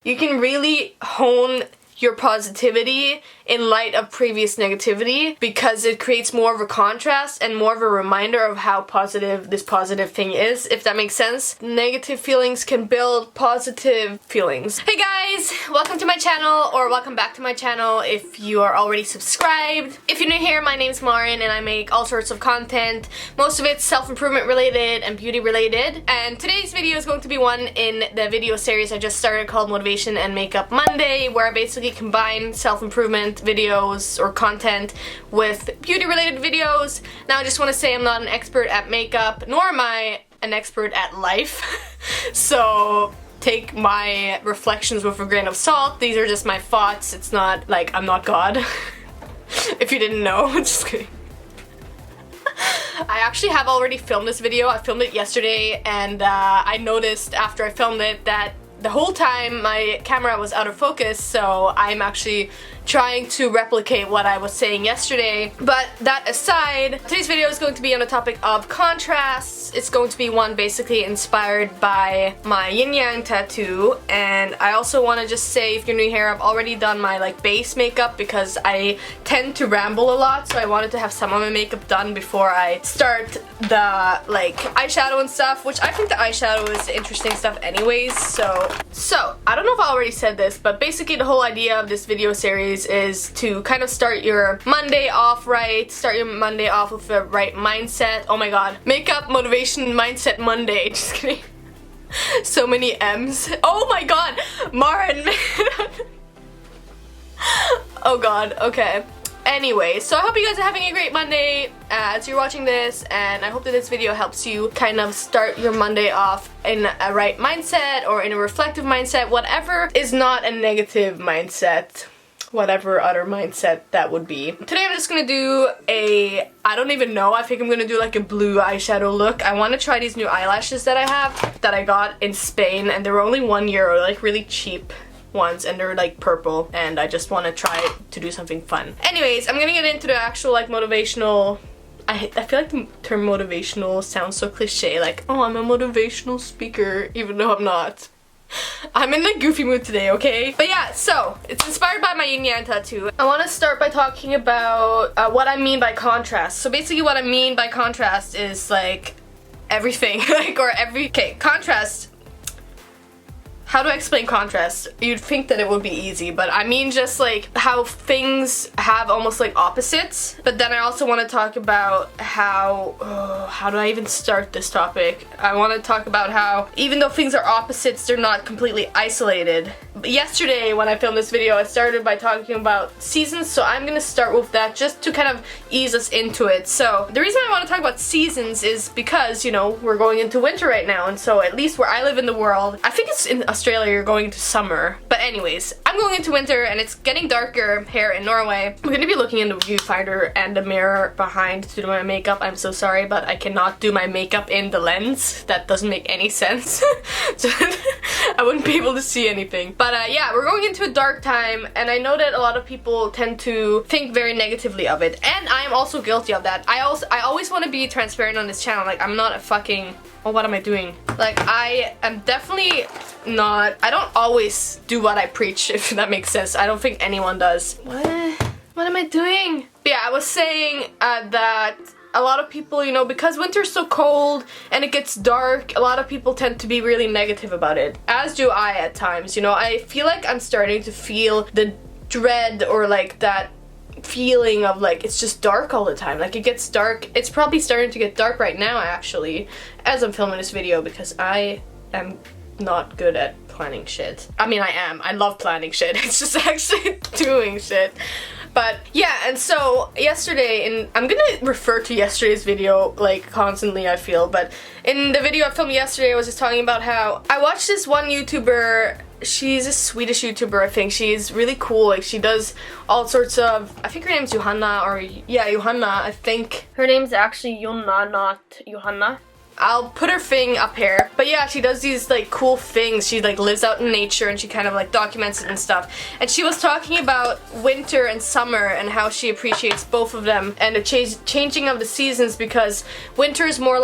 you can really hone your positivity in light of previous negativity because it creates more of a contrast and more of a reminder of how positive this positive thing is, if that makes sense. Negative feelings can build positive feelings. Hey guys, welcome to my channel, or welcome back to my channel if you are already subscribed. If you're new here, my name's Marin and I make all sorts of content. Most of it's self-improvement related and beauty related. And today's video is going to be one in the video series I just started called Motivation and Makeup Monday, where I basically combine self-improvement videos or content with beauty related videos. Now I just want to say I'm not an expert at makeup, nor am I an expert at life. So take my reflections with a grain of salt. These are just my thoughts. It's not like I'm not God. If you didn't know. Just kidding. I actually have already filmed this video. I filmed it yesterday and I noticed after I filmed it that the whole time my camera was out of focus, so I'm actually trying to replicate what I was saying yesterday. But that aside, today's video is going to be on the topic of contrasts. It's going to be one basically inspired by my yin yang tattoo, and I also want to just say, if you're new here, I've already done my like base makeup because I tend to ramble a lot, so I wanted to have some of my makeup done before I start the like eyeshadow and stuff, which I think the eyeshadow is interesting stuff anyways. So I don't know if I already said this, but basically the whole idea of this video series is to kind of start your Monday off right, start your Monday off with the right mindset. Oh my god, makeup motivation mindset Monday. Just kidding. So many M's. Oh my god, Marin. Oh god, okay. Anyway, so I hope you guys are having a great Monday as you're watching this, and I hope that this video helps you kind of start your Monday off in a right mindset or in a reflective mindset, whatever is not a negative mindset, whatever other mindset that would be. Today I'm just gonna do I don't even know, I think I'm gonna do like a blue eyeshadow look. I want to try these new eyelashes that I have, that I got in Spain, and they were only €1, like really cheap ones, and they're like purple, and I just want to try to do something fun. Anyways, I'm gonna get into the actual like motivational. I feel like the term motivational sounds so cliche, like, oh, I'm a motivational speaker, even though I'm not. I'm in a goofy mood today, okay? But yeah, so it's inspired by my yin yang tattoo. I want to start by talking about what I mean by contrast. So basically what I mean by contrast is like everything, like, or okay, contrast. How do I explain contrast? You'd think that it would be easy, but I mean just like how things have almost like opposites. But then I also want to talk about how do I even start this topic? I want to talk about how even though things are opposites, they're not completely isolated. But yesterday when I filmed this video, I started by talking about seasons, so I'm gonna start with that just to kind of ease us into it. So the reason I want to talk about seasons is because, you know, we're going into winter right now, and so at least where I live in the world, I think it's in Australia, you're going into summer. But anyways, I'm going into winter and it's getting darker here in Norway. I'm gonna be looking in the viewfinder and the mirror behind to do my makeup. I'm so sorry, but I cannot do my makeup in the lens. That doesn't make any sense. So I wouldn't be able to see anything. But yeah, we're going into a dark time, and I know that a lot of people tend to think very negatively of it, and I am also guilty of that. I always want to be transparent on this channel. Like, I'm not a fucking, oh, what am I doing? Like, I am definitely not, I don't always do what I preach, if that makes sense. I don't think anyone does. What am I doing? But yeah, I was saying that a lot of people, you know, because winter's so cold and it gets dark, a lot of people tend to be really negative about it. As do I at times, you know. I feel like I'm starting to feel the dread, or like that feeling of like it's just dark all the time. Like, it gets dark. It's probably starting to get dark right now actually as I'm filming this video, because I am not good at planning shit. I mean, I am. I love planning shit. It's just actually doing shit. But yeah, and so yesterday, and I'm gonna refer to yesterday's video like constantly, I feel, but in the video I filmed yesterday I was just talking about how I watched this one YouTuber. She's a Swedish YouTuber, I think. She's really cool. Like, she does all sorts of, I think her name's Johanna, or yeah, Johanna, I think. Her name's actually Jonna, not Johanna. I'll put her thing up here. But yeah, she does these like cool things. She like lives out in nature and she kind of like documents it and stuff. And she was talking about winter and summer and how she appreciates both of them and the changing of the seasons, because winter is more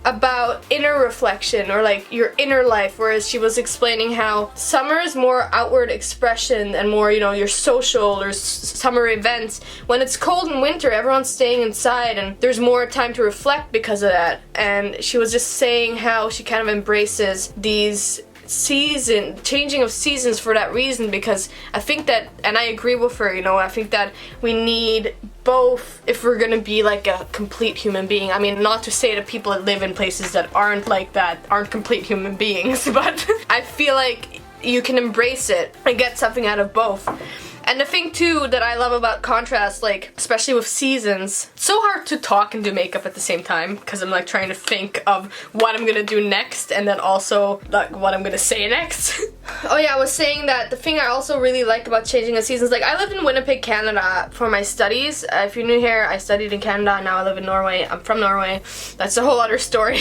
about inner reflection or like your inner life, whereas she was explaining how summer is more outward expression and more, you know, your social or summer events. When it's cold in winter, everyone's staying inside and there's more time to reflect because of that. And she was just saying how she kind of embraces these changing of seasons for that reason, because I think that, and I agree with her, you know, I think that we need both if we're gonna be like a complete human being. I mean, not to say that people that live in places that aren't like that aren't complete human beings, but I feel like you can embrace it and get something out of both. And the thing too that I love about contrast, like especially with seasons, it's so hard to talk and do makeup at the same time because I'm like trying to think of what I'm gonna do next and then also like what I'm gonna say next. Oh yeah, I was saying that the thing I also really like about changing the seasons, like I lived in Winnipeg, Canada for my studies. If you're new here, I studied in Canada, now I live in Norway. I'm from Norway. That's a whole other story.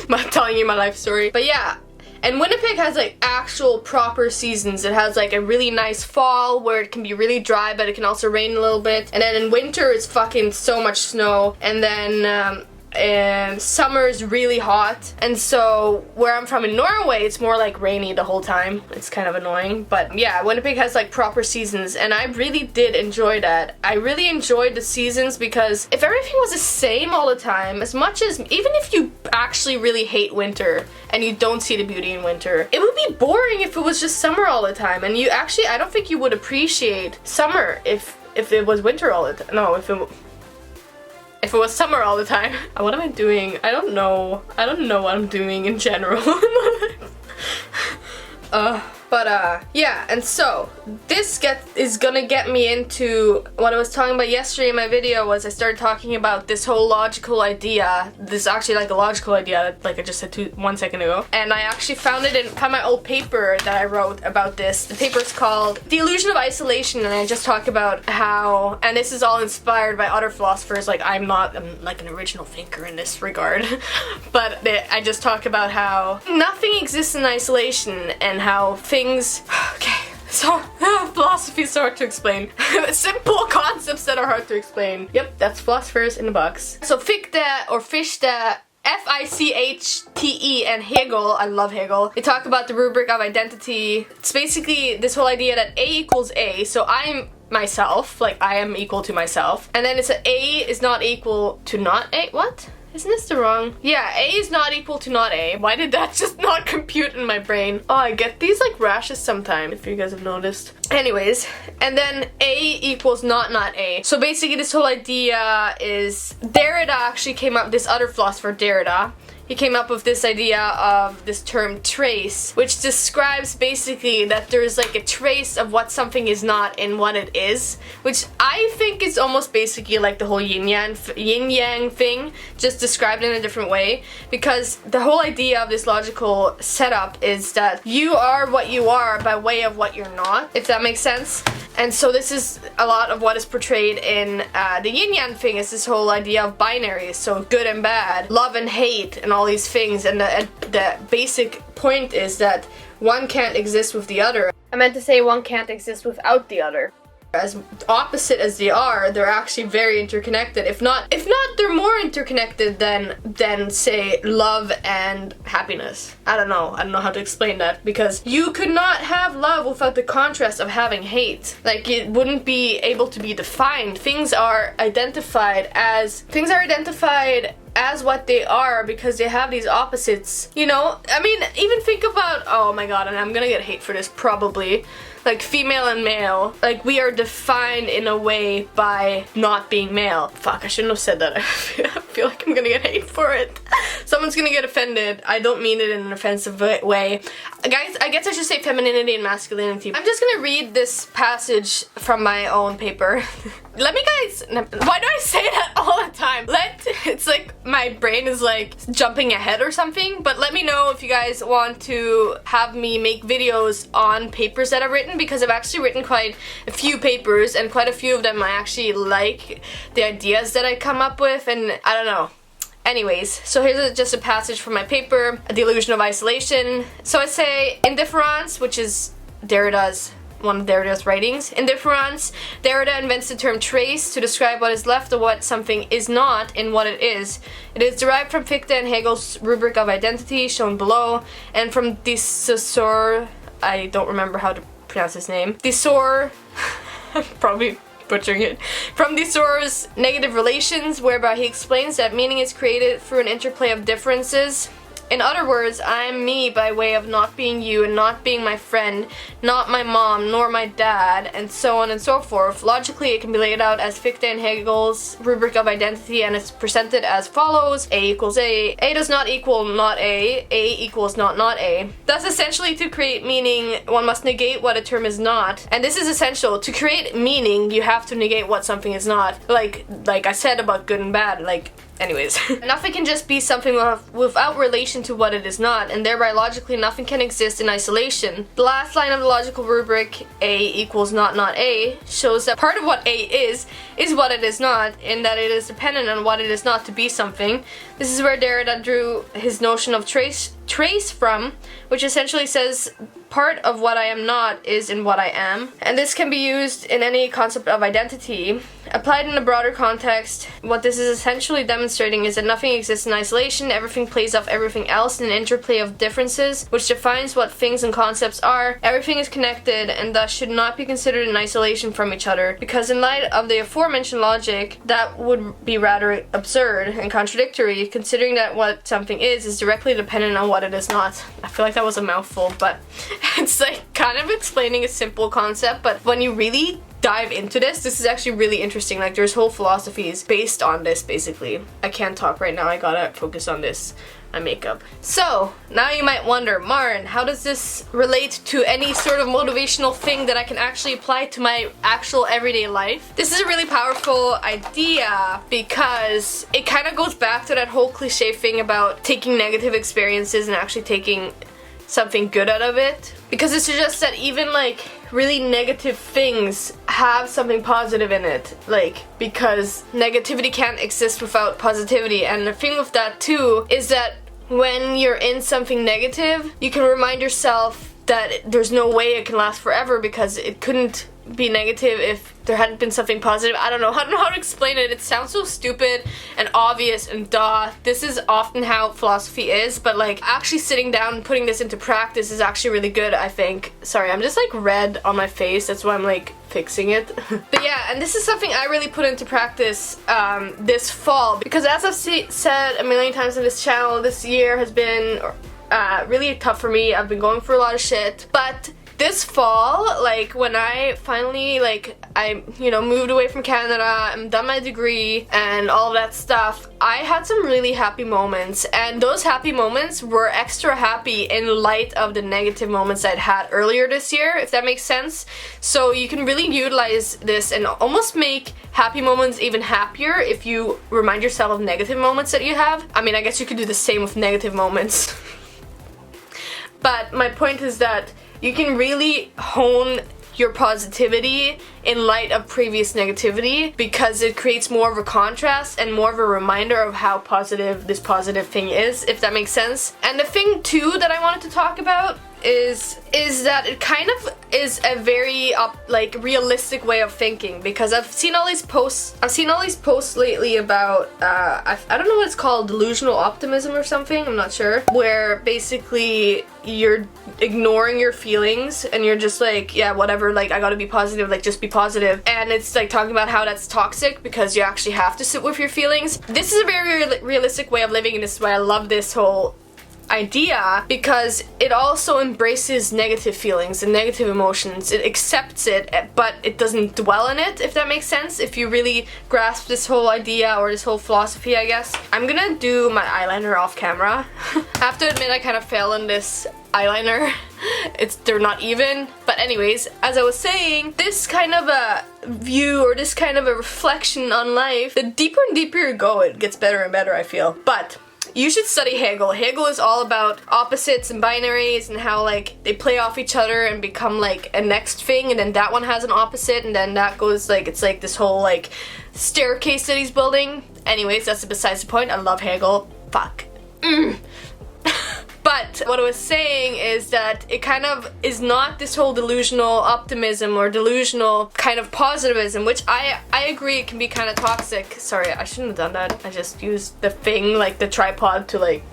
I'm telling you my life story. But yeah. And Winnipeg has like actual proper seasons. It has like a really nice fall where it can be really dry, but it can also rain a little bit. And then in winter it's fucking so much snow. And then and summer is really hot. And so where I'm from in Norway, it's more like rainy the whole time. It's kind of annoying, but yeah, Winnipeg has like proper seasons and I really did enjoy that. I really enjoyed the seasons because if everything was the same all the time, as much as, even if you actually really hate winter and you don't see the beauty in winter, it would be boring if it was just summer all the time. And you actually, I don't think you would appreciate summer if it was winter all the time. No, if it was summer all the time. What am I doing? I don't know. I don't know what I'm doing in general. Yeah, and so this is gonna get me into what I was talking about yesterday in my video. Was I started talking about this whole logical idea. This is actually like a logical idea, like I just said 1 second ago. And I actually found my old paper that I wrote about this. The paper is called The Illusion of Isolation, and I just talk about how, and this is all inspired by other philosophers, like I'm like an original thinker in this regard, but I just talk about how nothing exists in isolation and how things, okay, so philosophy is so hard to explain. Simple concepts that are hard to explain. Yep, that's philosophers in a box. So Fichte or Fichte, Fichte and Hegel, I love Hegel. They talk about the rubric of identity. It's basically this whole idea that A equals A, so I'm myself, like I am equal to myself. And then it's a is not equal to not A, what? Isn't this the wrong? Yeah, A is not equal to not A. Why did that just not compute in my brain? Oh, I get these like rashes sometimes, if you guys have noticed. Anyways, and then A equals not A. So basically this whole idea is, Derrida actually came up, this other philosopher, Derrida, he came up with this idea of this term trace, which describes basically that there's like a trace of what something is not in what it is, which I think is almost basically like the whole yin-yang thing, just described in a different way, because the whole idea of this logical setup is that you are what you are by way of what you're not, if that makes sense. And so this is a lot of what is portrayed in the yin-yang thing, is this whole idea of binaries, so good and bad, love and hate, and all these things. And the basic point is that one can't exist with the other. I meant to say one can't exist without the other. As opposite as they are, they're actually very interconnected. If not, they're more interconnected than say love and happiness. I don't know how to explain that, because you could not have love without the contrast of having hate. Like, it wouldn't be able to be defined. Things are identified as what they are because they have these opposites. You know, I mean, even think about, oh my god, and I'm gonna get hate for this probably, like female and male, like we are defined in a way by not being male. Fuck, I shouldn't have said that. I feel like I'm gonna get hate for it. Someone's gonna get offended. I don't mean it in an offensive way. Guys, I guess I should say femininity and masculinity. I'm just gonna read this passage from my own paper. Let me guys, why do I say that all the time? It's like my brain is like jumping ahead or something, but let me know if you guys want to have me make videos on papers that I've written, because I've actually written quite a few papers, and quite a few of them I actually like the ideas that I come up with, and I don't know. Anyways, so here's just a passage from my paper, The Illusion of Isolation. So I say, indifference, which is Derrida's one of Derrida's writings. In Difference, Derrida invents the term trace to describe what is left of what something is not in what it is. It is derived from Fichte and Hegel's rubric of identity, shown below, and from de Saussure, I don't remember how to pronounce his name, de Saussure, probably butchering it, from de Saussure's negative relations, whereby he explains that meaning is created through an interplay of differences. In other words, I am me by way of not being you and not being my friend, not my mom, nor my dad, and so on and so forth. Logically, it can be laid out as Fichte and Hegel's rubric of identity, and it's presented as follows: A equals A does not equal not A equals not A. Thus, essentially, to create meaning, one must negate what a term is not, and this is essential. To create meaning, you have to negate what something is not. Like I said about good and bad, anyways. Nothing can just be something without relation to what it is not, and thereby logically nothing can exist in isolation. The last line of the logical rubric, A equals not A, shows that part of what A is what it is not, in that it is dependent on what it is not to be something. This is where Derrida drew his notion of trace from, which essentially says part of what I am not is in what I am. And this can be used in any concept of identity. Applied in a broader context, what this is essentially demonstrating is that nothing exists in isolation, everything plays off everything else in an interplay of differences, which defines what things and concepts are. Everything is connected and thus should not be considered in isolation from each other, because in light of the aforementioned logic, that would be rather absurd and contradictory, considering that what something is directly dependent on what it is not. I feel like that was a mouthful, but it's kind of explaining a simple concept, but when you really dive into this is actually really interesting. There's whole philosophies based on this, basically. I can't talk right now, I gotta focus on this, my makeup. So, now you might wonder, Maren, how does this relate to any sort of motivational thing that I can actually apply to my actual everyday life? This is a really powerful idea because it kind of goes back to that whole cliche thing about taking negative experiences and actually taking something good out of it, because it suggests that even really negative things have something positive in it, because negativity can't exist without positivity. And the thing with that too is that when you're in something negative, you can remind yourself that there's no way it can last forever, because it couldn't be negative if there hadn't been something positive. I don't know how to explain it. It sounds so stupid and obvious and duh. This is often how philosophy is, but actually sitting down and putting this into practice is actually really good, I think. Sorry, I'm just red on my face, that's why I'm fixing it. But yeah, and this is something I really put into practice this fall, because as I've said a million times on this channel, this year has been really tough for me. I've been going through a lot of shit, but this fall, when I finally, I moved away from Canada, I'm done my degree, and all of that stuff, I had some really happy moments, and those happy moments were extra happy in light of the negative moments I'd had earlier this year, if that makes sense. So you can really utilize this and almost make happy moments even happier if you remind yourself of negative moments that you have. I mean, I guess you could do the same with negative moments. But my point is that you can really hone your positivity in light of previous negativity, because it creates more of a contrast and more of a reminder of how positive this positive thing is, if that makes sense. And the thing too that I wanted to talk about is that it kind of is a very realistic way of thinking, because I've seen all these posts lately about I don't know what it's called, delusional optimism or something, I'm not sure, where basically you're ignoring your feelings and you're just yeah, whatever, I gotta be positive, just be positive. And it's talking about how that's toxic because you actually have to sit with your feelings. This is a very realistic way of living, and this is why I love this whole idea, because it also embraces negative feelings and negative emotions. It accepts it, but it doesn't dwell in it, if that makes sense, if you really grasp this whole idea or this whole philosophy, I guess. I'm gonna do my eyeliner off camera. I have to admit I kind of fail in this eyeliner. They're not even. But anyways, as I was saying, this kind of a view, or this kind of a reflection on life, the deeper and deeper you go, it gets better and better, I feel. But You should study Hegel. Hegel is all about opposites and binaries and how like they play off each other and become like a next thing, and then that one has an opposite, and then that goes like, it's like this whole like staircase that he's building. Anyways, that's besides the point. I love Hegel. Fuck. But what I was saying is that it kind of is not this whole delusional optimism or delusional kind of positivism, which I agree it can be kind of toxic. Sorry, I shouldn't have done that. I just used the thing, like the tripod, to like...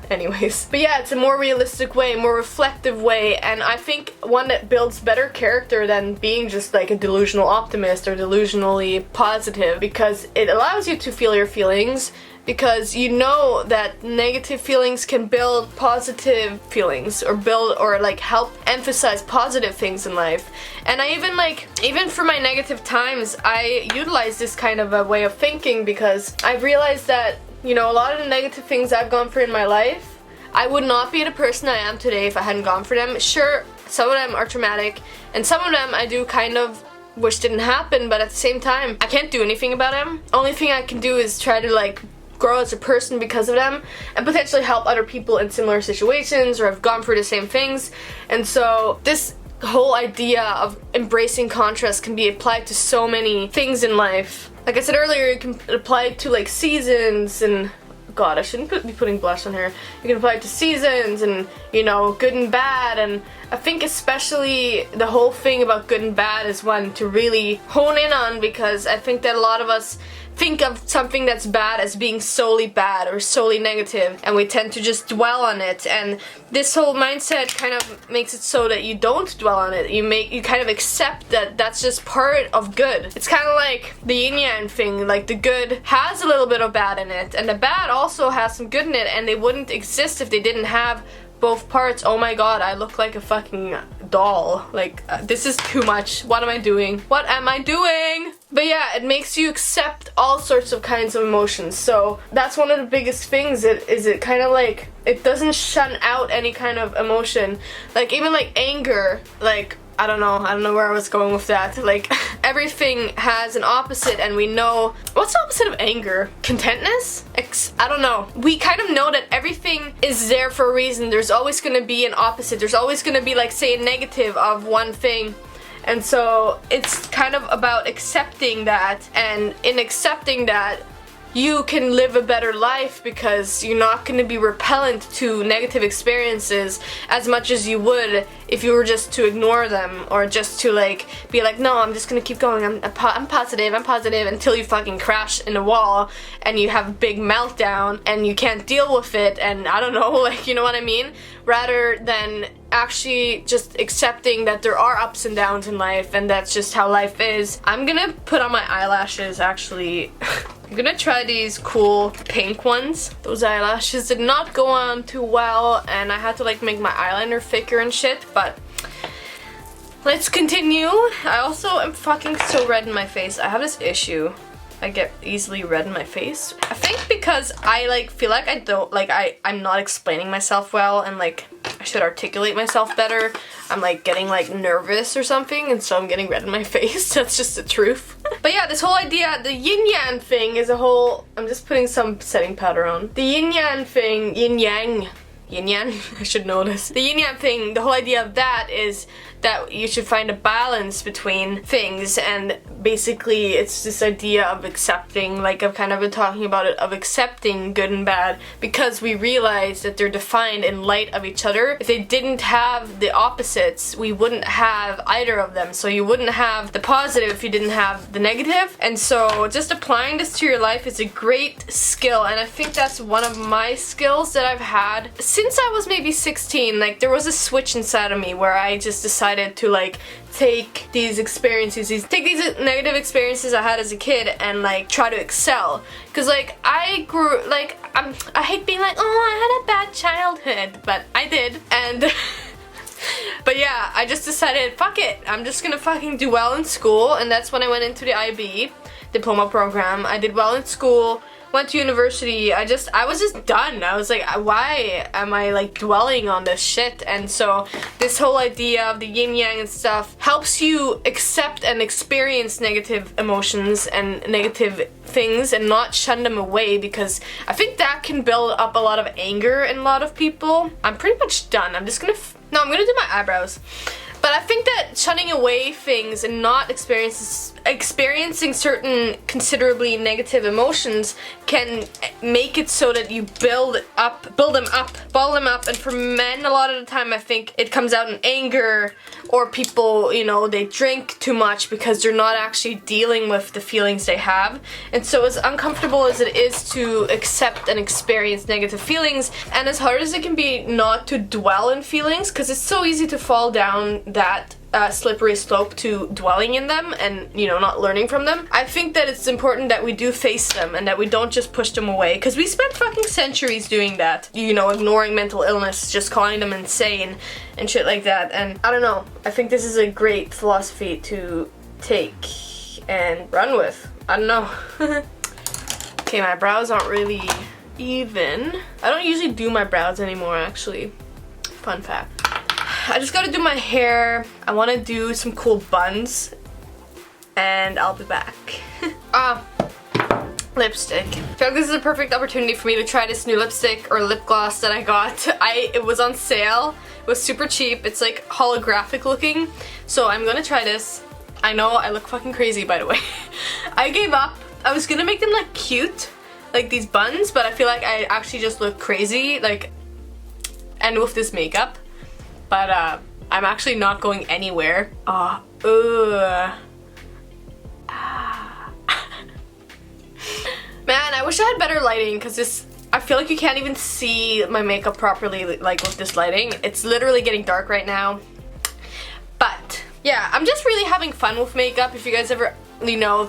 Anyways. But yeah, it's a more realistic way, more reflective way, and I think one that builds better character than being just like a delusional optimist or delusionally positive, because it allows you to feel your feelings, because you know that negative feelings can build positive feelings, or build or like help emphasize positive things in life. And I even for my negative times, I utilize this kind of a way of thinking, because I've realized that, you know, a lot of the negative things I've gone through in my life, I would not be the person I am today if I hadn't gone through them. Sure, some of them are traumatic, and some of them I do kind of wish didn't happen, but at the same time, I can't do anything about them. Only thing I can do is try to like grow as a person because of them, and potentially help other people in similar situations or have gone through the same things. And so this whole idea of embracing contrast can be applied to so many things in life. Like I said earlier, you can apply it to like seasons, and God, I shouldn't be putting blush on here. You can apply it to seasons and, you know, good and bad, and I think especially the whole thing about good and bad is one to really hone in on, because I think that a lot of us think of something that's bad as being solely bad or solely negative, and we tend to just dwell on it. And this whole mindset kind of makes it so that you don't dwell on it. You kind of accept that that's just part of good. It's kind of like the yin yang thing. Like the good has a little bit of bad in it, and the bad also has some good in it, and they wouldn't exist if they didn't have both parts. Oh my god, I look like a fucking doll. Like, this is too much. What am I doing? What am I doing? But yeah, it makes you accept all sorts of kinds of emotions. So that's one of the biggest things. It kind of like, it doesn't shut out any kind of emotion. Like even like anger, like I don't know where I was going with that. Like, everything has an opposite, and we know... What's the opposite of anger? Contentness? I don't know. We kind of know that everything is there for a reason. There's always gonna be an opposite. There's always gonna be, like, say, a negative of one thing. And so, it's kind of about accepting that, and in accepting that, you can live a better life, because you're not going to be repellent to negative experiences as much as you would if you were just to ignore them, or just to like be like, no, I'm just gonna keep going, I'm positive until you fucking crash in a wall and you have a big meltdown and you can't deal with it, and I don't know, like, you know what I mean? Rather than actually just accepting that there are ups and downs in life, and that's just how life is. I'm gonna put on my eyelashes, actually. I'm gonna try these cool pink ones. Those eyelashes did not go on too well, and I had to like make my eyeliner thicker and shit, but let's continue. I also am fucking so red in my face. I have this issue. I get easily red in my face. I think because I like feel like I don't like I'm not explaining myself well, and like I should articulate myself better. I'm like getting like nervous or something, and so I'm getting red in my face. That's just the truth. But yeah, this whole idea, the yin yang thing is a whole... I'm just putting some setting powder on. The yin yang thing, yin yang, I should know this. The yin yang thing, the whole idea of that is that you should find a balance between things, and basically it's this idea of accepting, like I've kind of been talking about it, of accepting good and bad, because we realize that they're defined in light of each other. If they didn't have the opposites, we wouldn't have either of them. So you wouldn't have the positive if you didn't have the negative. And so just applying this to your life is a great skill, and I think that's one of my skills that I've had since I was maybe 16. Like there was a switch inside of me where I just decided to like take these experiences, take these negative experiences I had as a kid, and like try to excel. Cause like I grew, like I hate being like, oh, I had a bad childhood, but I did. And but yeah, I just decided, fuck it, I'm just gonna fucking do well in school, and that's when I went into the IB diploma program. I did well in school, went to university, I was just done. I was like, why am I like dwelling on this shit? And so this whole idea of the yin yang and stuff helps you accept and experience negative emotions and negative things and not shun them away, because I think that can build up a lot of anger in a lot of people. I'm pretty much done. I'm gonna do my eyebrows. But I think that shunning away things and not experiencing certain considerably negative emotions can make it so that you ball them up, and for men a lot of the time I think it comes out in anger, or people, you know, they drink too much because they're not actually dealing with the feelings they have. And so as uncomfortable as it is to accept and experience negative feelings, and as hard as it can be not to dwell in feelings, because it's so easy to fall down that slippery slope to dwelling in them and, you know, not learning from them, I think that it's important that we do face them and that we don't just push them away, because we spent fucking centuries doing that, you know, ignoring mental illness, just calling them insane and shit like that. And I don't know, I think this is a great philosophy to take and run with. I don't know. Okay, my brows aren't really even. I don't usually do my brows anymore, actually. Fun fact. I just gotta do my hair. I want to do some cool buns, and I'll be back. Lipstick. I feel like this is a perfect opportunity for me to try this new lipstick or lip gloss that I got. It was on sale. It was super cheap. It's like holographic looking, so I'm gonna try this. I know I look fucking crazy, by the way. I gave up. I was gonna make them like cute, like these buns, but I feel like I actually just look crazy, like, and with this makeup. But I'm actually not going anywhere. Man, I wish I had better lighting, because I feel like you can't even see my makeup properly, like with this lighting. It's literally getting dark right now. But yeah, I'm just really having fun with makeup. If you guys ever, you know,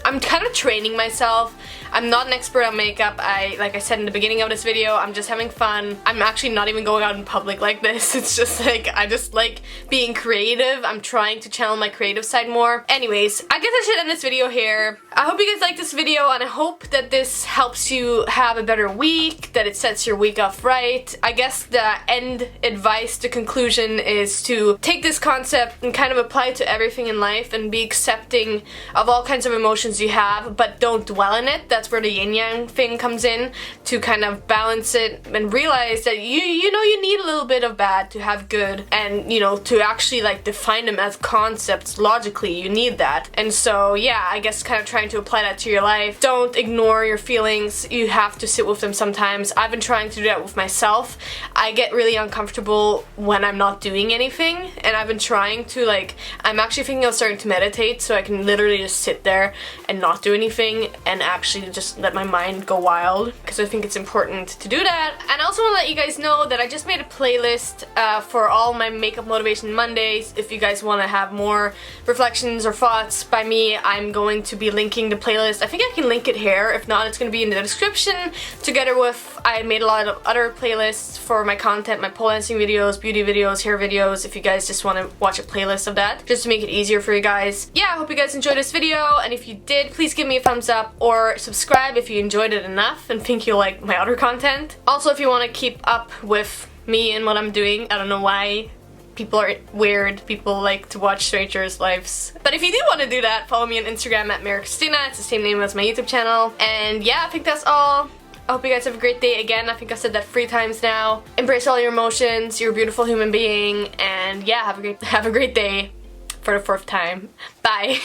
I'm kind of training myself. I'm not an expert on makeup. Like I said in the beginning of this video, I'm just having fun. I'm actually not even going out in public like this. It's just like, I just like being creative. I'm trying to channel my creative side more. Anyways, I guess I should end this video here. I hope you guys liked this video, and I hope that this helps you have a better week, that it sets your week off right. I guess the end advice, the conclusion, is to take this concept and kind of apply it to everything in life and be accepting of all kinds of emotions you have, but don't dwell in it. That's where the yin yang thing comes in, to kind of balance it and realize that you know you need a little bit of bad to have good, and you know, to actually like define them as concepts logically, you need that. And so yeah, I guess kind of trying to apply that to your life. Don't ignore your feelings. You have to sit with them sometimes. I've been trying to do that with myself. I get really uncomfortable when I'm not doing anything, and I've been trying to, like, I'm actually thinking of starting to meditate so I can literally just sit there and not do anything and actually just let my mind go wild, because I think it's important to do that. And I also want to let you guys know that I just made a playlist for all my Makeup Motivation Mondays. If you guys want to have more reflections or thoughts by me, I'm going to be linking the playlist. I think I can link it here. If not, it's going to be in the description, together with, I made a lot of other playlists for my content, my pole dancing videos, beauty videos, hair videos, if you guys just want to watch a playlist of that, just to make it easier for you guys. Yeah, I hope you guys enjoyed this video, and if you did, please give me a thumbs up or subscribe if you enjoyed it enough and think you'll like my other content. Also, if you want to keep up with me and what I'm doing, I don't know why people are weird, people like to watch strangers' lives. But if you do want to do that, follow me on Instagram at MaryChristina. It's the same name as my YouTube channel. And yeah, I think that's all. I hope you guys have a great day. Again, I think I've said that 3 times now. Embrace all your emotions. You're a beautiful human being. And yeah, have a great day for the 4th time. Bye.